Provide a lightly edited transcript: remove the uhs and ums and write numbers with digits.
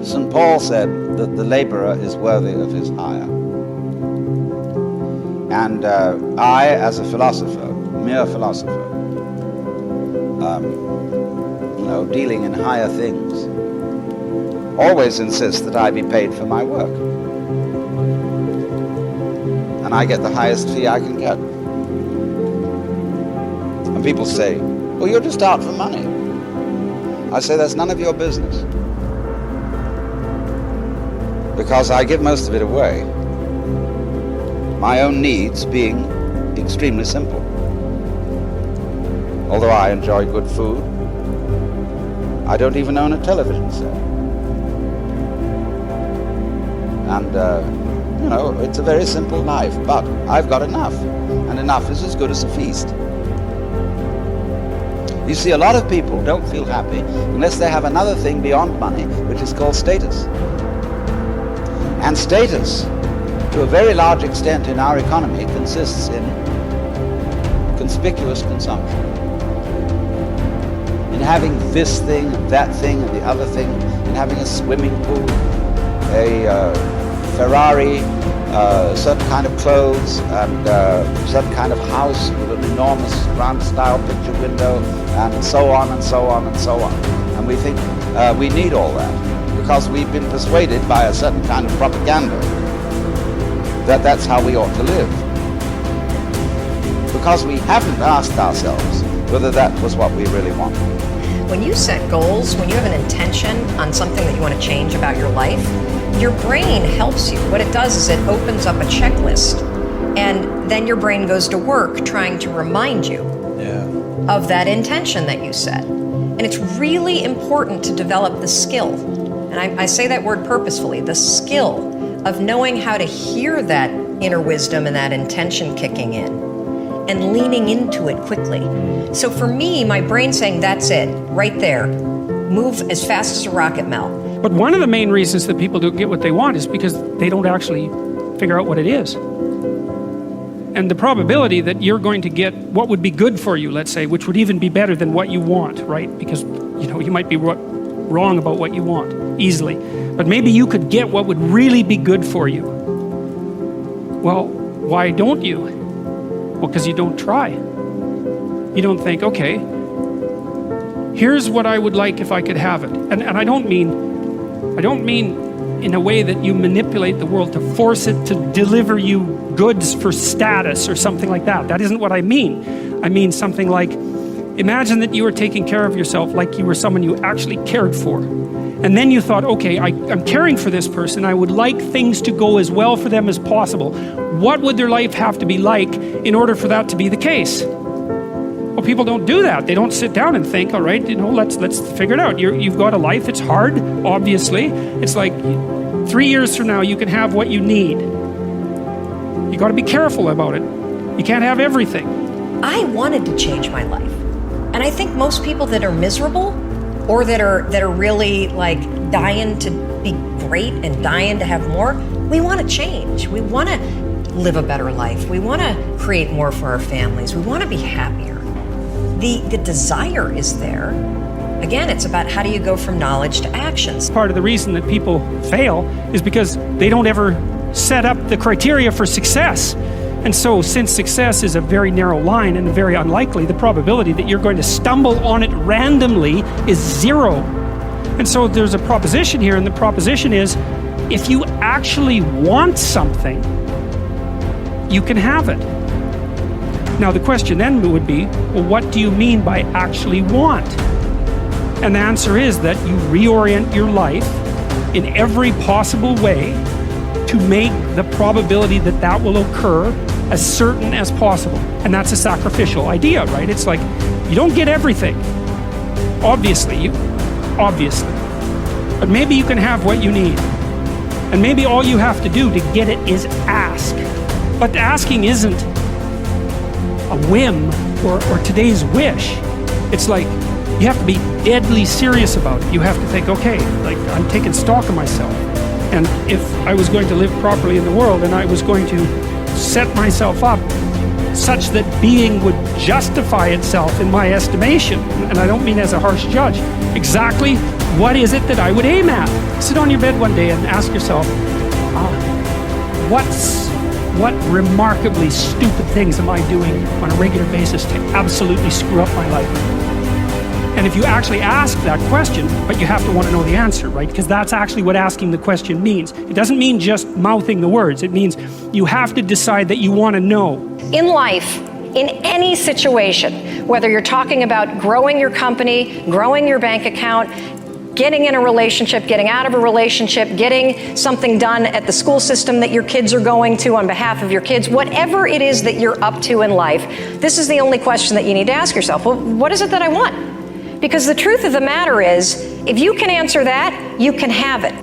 St. Paul said that the laborer is worthy of his hire. And I, as a philosopher, mere philosopher, dealing in higher things, always insist that I be paid for my work. And I get the highest fee I can get. And people say, well, you're just out for money. I say, that's none of your business. Because I give most of it away. My own needs being extremely simple. Although I enjoy good food, I don't even own a television set. And, it's a very simple life, but I've got enough, and enough is as good as a feast. You see, a lot of people don't feel happy unless they have another thing beyond money, which is called status. And status, to a very large extent in our economy, consists in conspicuous consumption. In having this thing, that thing, and the other thing, in having a swimming pool, a Ferrari, certain kind of clothes, and certain kind of house with an enormous round-style picture window, and so on and so on and so on. And we think we need all that because we've been persuaded by a certain kind of propaganda that that's how we ought to live. Because we haven't asked ourselves whether that was what we really wanted. When you set goals, when you have an intention on something that you want to change about your life, your brain helps you. What it does is it opens up a checklist, and then your brain goes to work trying to remind you of that intention that you set. And it's really important to develop the skill, and I say that word purposefully, the skill of knowing how to hear that inner wisdom and that intention kicking in and leaning into it quickly. So for me, my brain saying, that's it, right there. Move as fast as a rocket, Mel. But one of the main reasons that people don't get what they want is because they don't actually figure out what it is. And the probability that you're going to get what would be good for you, let's say, which would even be better than what you want, right? Because, you might be wrong about what you want easily. But maybe you could get what would really be good for you. Well, why don't you? Well, because you don't try. You don't think, okay, here's what I would like if I could have it. And I don't mean in a way that you manipulate the world to force it to deliver you goods for status or something like that. That isn't what I mean. I mean something like, imagine that you were taking care of yourself like you were someone you actually cared for. And then you thought, okay, I'm caring for this person. I would like things to go as well for them as possible. What would their life have to be like in order for that to be the case? Well, people don't do that. They don't sit down and think, all right, let's figure it out. You've got a life. It's hard, obviously. It's like 3 years from now, you can have what you need. You got to be careful about it. You can't have everything. I wanted to change my life. And I think most people that are miserable or that are really like dying to be great and dying to have more, we want to change. We want to live a better life. We want to create more for our families. We want to be happier. The desire is there. Again, it's about how do you go from knowledge to actions. Part of the reason that people fail is because they don't ever set up the criteria for success. And so since success is a very narrow line and very unlikely, the probability that you're going to stumble on it randomly is 0. And so there's a proposition here, and the proposition is, if you actually want something, you can have it. Now the question then would be, well, what do you mean by actually want? And the answer is that you reorient your life in every possible way to make the probability that that will occur as certain as possible. And that's a sacrificial idea, right? It's like, you don't get everything. Obviously. But maybe you can have what you need. And maybe all you have to do to get it is ask. But asking isn't a whim or today's wish. It's like, you have to be deadly serious about it. You have to think, okay, like I'm taking stock of myself. And if I was going to live properly in the world and I was going to set myself up such that being would justify itself in my estimation, and I don't mean as a harsh judge, exactly what is it that I would aim at. Sit on your bed one day and ask yourself, what remarkably stupid things am I doing on a regular basis to absolutely screw up my life? And if you actually ask that question, but you have to want to know the answer, right? Because that's actually what asking the question means. It doesn't mean just mouthing the words. It means you have to decide that you want to know. In life, in any situation, whether you're talking about growing your company, growing your bank account, getting in a relationship, getting out of a relationship, getting something done at the school system that your kids are going to on behalf of your kids, whatever it is that you're up to in life, this is the only question that you need to ask yourself. Well, what is it that I want? Because the truth of the matter is, if you can answer that, you can have it.